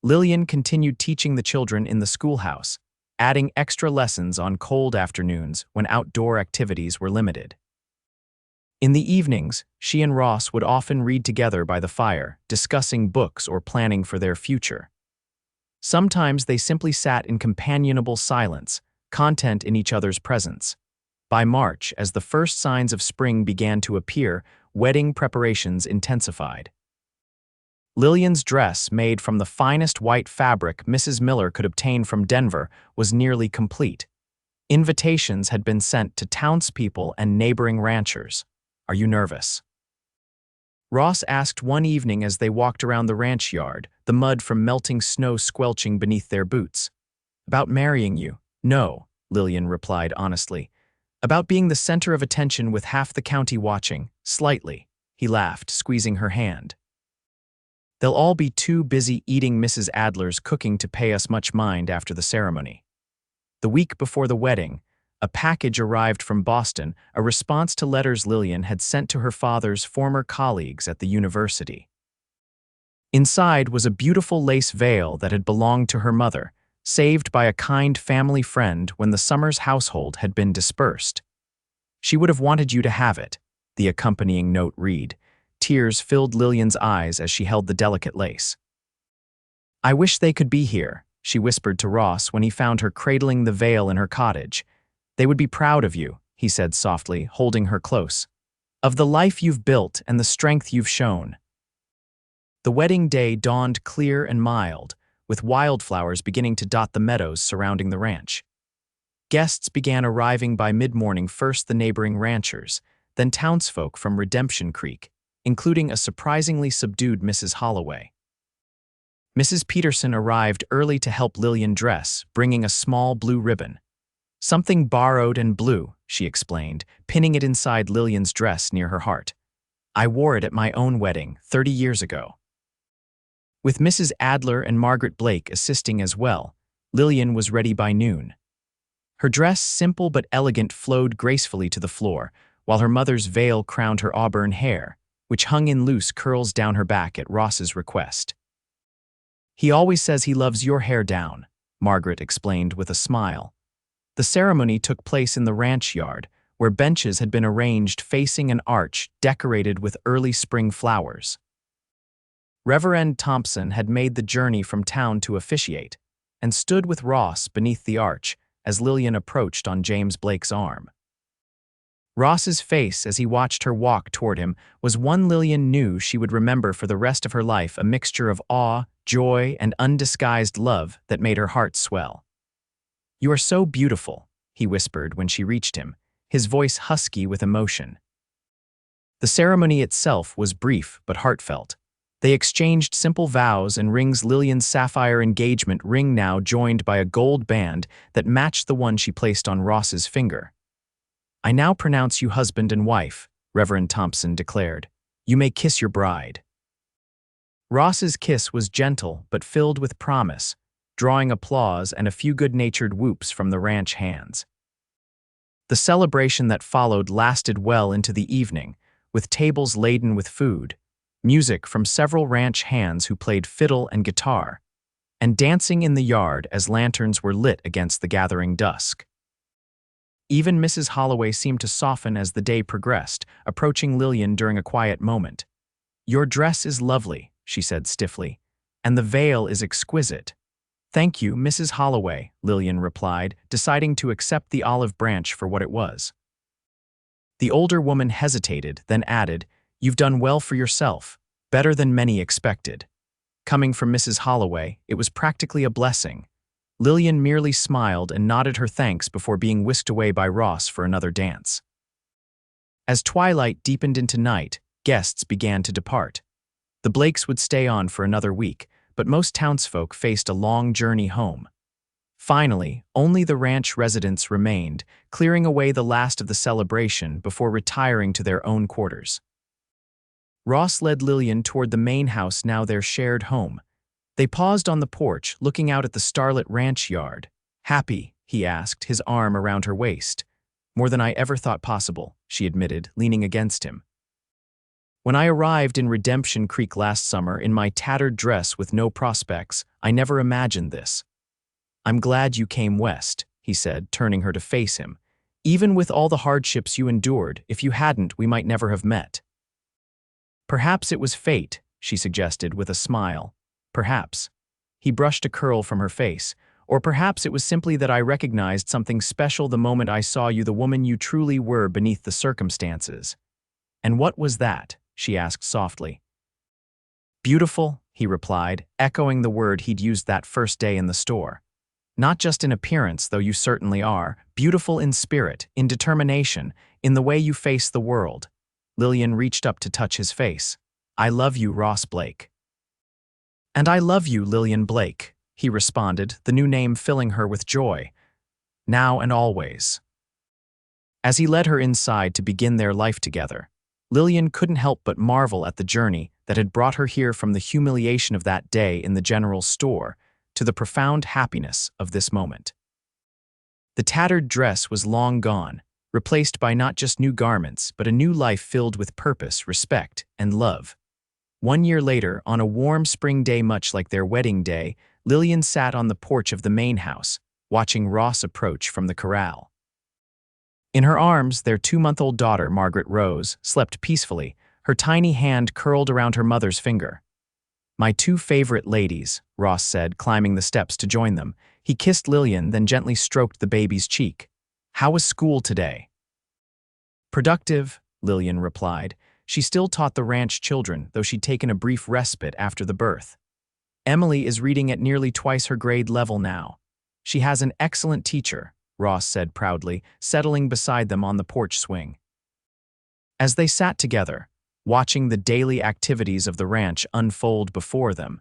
[SPEAKER 1] Lillian continued teaching the children in the schoolhouse, adding extra lessons on cold afternoons when outdoor activities were limited. In the evenings, she and Ross would often read together by the fire, discussing books or planning for their future. Sometimes they simply sat in companionable silence, content in each other's presence. By March, as the first signs of spring began to appear, wedding preparations intensified. Lillian's dress, made from the finest white fabric Mrs. Miller could obtain from Denver, was nearly complete. Invitations had been sent to townspeople and neighboring ranchers. "Are you nervous?" Ross asked one evening as they walked around the ranch yard, the mud from melting snow squelching beneath their boots. "About marrying you." "No," Lillian replied honestly. "About being the center of attention with half the county watching, slightly." He laughed, squeezing her hand. "They'll all be too busy eating Mrs. Adler's cooking to pay us much mind after the ceremony." The week before the wedding, a package arrived from Boston, a response to letters Lillian had sent to her father's former colleagues at the university. Inside was a beautiful lace veil that had belonged to her mother, saved by a kind family friend when the Summers household had been dispersed. "She would have wanted you to have it," the accompanying note read. Tears filled Lillian's eyes as she held the delicate lace. "I wish they could be here," she whispered to Ross when he found her cradling the veil in her cottage. "They would be proud of you," he said softly, holding her close. "Of the life you've built and the strength you've shown." The wedding day dawned clear and mild, with wildflowers beginning to dot the meadows surrounding the ranch. Guests began arriving by mid-morning, first the neighboring ranchers, then townsfolk from Redemption Creek, including a surprisingly subdued Mrs. Holloway. Mrs. Peterson arrived early to help Lillian dress, bringing a small blue ribbon. "Something borrowed and blue," she explained, pinning it inside Lillian's dress near her heart. "I wore it at my own wedding 30 years ago." With Mrs. Adler and Margaret Blake assisting as well, Lillian was ready by noon. Her dress, simple but elegant, flowed gracefully to the floor, while her mother's veil crowned her auburn hair, which hung in loose curls down her back at Ross's request. "He always says he loves your hair down," Margaret explained with a smile. The ceremony took place in the ranch yard, where benches had been arranged facing an arch decorated with early spring flowers. Reverend Thompson had made the journey from town to officiate, and stood with Ross beneath the arch as Lillian approached on James Blake's arm. Ross's face as he watched her walk toward him was one Lillian knew she would remember for the rest of her life, a mixture of awe, joy, and undisguised love that made her heart swell. "You are so beautiful," he whispered when she reached him, his voice husky with emotion. The ceremony itself was brief but heartfelt. They exchanged simple vows and rings, Lillian's sapphire engagement ring now joined by a gold band that matched the one she placed on Ross's finger. "I now pronounce you husband and wife," Reverend Thompson declared. "You may kiss your bride." Ross's kiss was gentle but filled with promise, drawing applause and a few good-natured whoops from the ranch hands. The celebration that followed lasted well into the evening, with tables laden with food, music from several ranch hands who played fiddle and guitar, and dancing in the yard as lanterns were lit against the gathering dusk. Even Mrs. Holloway seemed to soften as the day progressed, approaching Lillian during a quiet moment. "Your dress is lovely," she said stiffly, "and the veil is exquisite." "Thank you, Mrs. Holloway," Lillian replied, deciding to accept the olive branch for what it was. The older woman hesitated, then added, "You've done well for yourself, better than many expected." Coming from Mrs. Holloway, it was practically a blessing. Lillian merely smiled and nodded her thanks before being whisked away by Ross for another dance. As twilight deepened into night, guests began to depart. The Blakes would stay on for another week, but most townsfolk faced a long journey home. Finally, only the ranch residents remained, clearing away the last of the celebration before retiring to their own quarters. Ross led Lillian toward the main house, now their shared home. They paused on the porch, looking out at the starlit ranch yard. "Happy?" he asked, his arm around her waist. "More than I ever thought possible," she admitted, leaning against him. "When I arrived in Redemption Creek last summer in my tattered dress with no prospects, I never imagined this." "I'm glad you came west," he said, turning her to face him. "Even with all the hardships you endured, if you hadn't, we might never have met." "Perhaps it was fate," she suggested with a smile. "Perhaps." He brushed a curl from her face. Or perhaps it was simply that I recognized something special the moment I saw you, the woman you truly were beneath the circumstances. And what was that? She asked softly. Beautiful, he replied, echoing the word he'd used that first day in the store. Not just in appearance, though you certainly are, beautiful in spirit, in determination, in the way you face the world. Lillian reached up to touch his face. I love you, Ross Blake. And I love you, Lillian Blake, he responded, the new name filling her with joy. Now and always. As he led her inside to begin their life together, Lillian couldn't help but marvel at the journey that had brought her here, from the humiliation of that day in the general store to the profound happiness of this moment. The tattered dress was long gone, replaced by not just new garments, but a new life filled with purpose, respect, and love. 1 year later, on a warm spring day much like their wedding day, Lillian sat on the porch of the main house, watching Ross approach from the corral. In her arms, their 2-month-old daughter, Margaret Rose, slept peacefully, her tiny hand curled around her mother's finger. My 2 favorite ladies, Ross said, climbing the steps to join them. He kissed Lillian, then gently stroked the baby's cheek. How was school today? Productive, Lillian replied. She still taught the ranch children, though she'd taken a brief respite after the birth. Emily is reading at nearly twice her grade level now. She has an excellent teacher, Ross said proudly, settling beside them on the porch swing. As they sat together, watching the daily activities of the ranch unfold before them,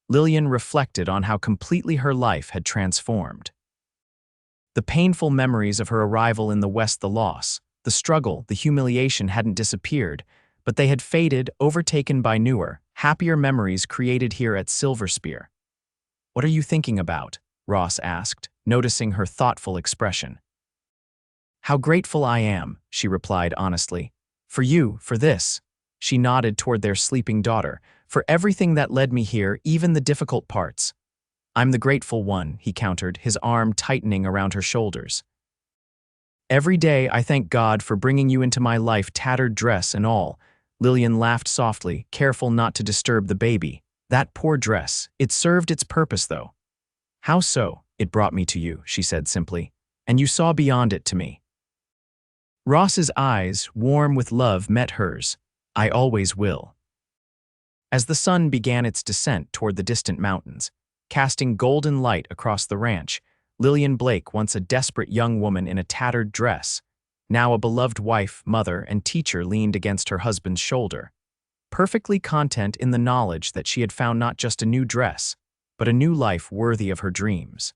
[SPEAKER 1] Lillian reflected on how completely her life had transformed. The painful memories of her arrival in the West, the loss, the struggle, the humiliation hadn't disappeared, but they had faded, overtaken by newer, happier memories created here at Silver Spear. What are you thinking about? Ross asked, noticing her thoughtful expression. How grateful I am, she replied honestly. For you, for this. She nodded toward their sleeping daughter. For everything that led me here, even the difficult parts. I'm the grateful one, he countered, his arm tightening around her shoulders. Every day I thank God for bringing you into my life, tattered dress and all. Lillian laughed softly, careful not to disturb the baby. That poor dress. It served its purpose, though. How so? It brought me to you, she said simply. And you saw beyond it to me. Ross's eyes, warm with love, met hers. I always will. As the sun began its descent toward the distant mountains, casting golden light across the ranch, Lillian Blake, once a desperate young woman in a tattered dress, now a beloved wife, mother, and teacher, leaned against her husband's shoulder, perfectly content in the knowledge that she had found not just a new dress, but a new life worthy of her dreams.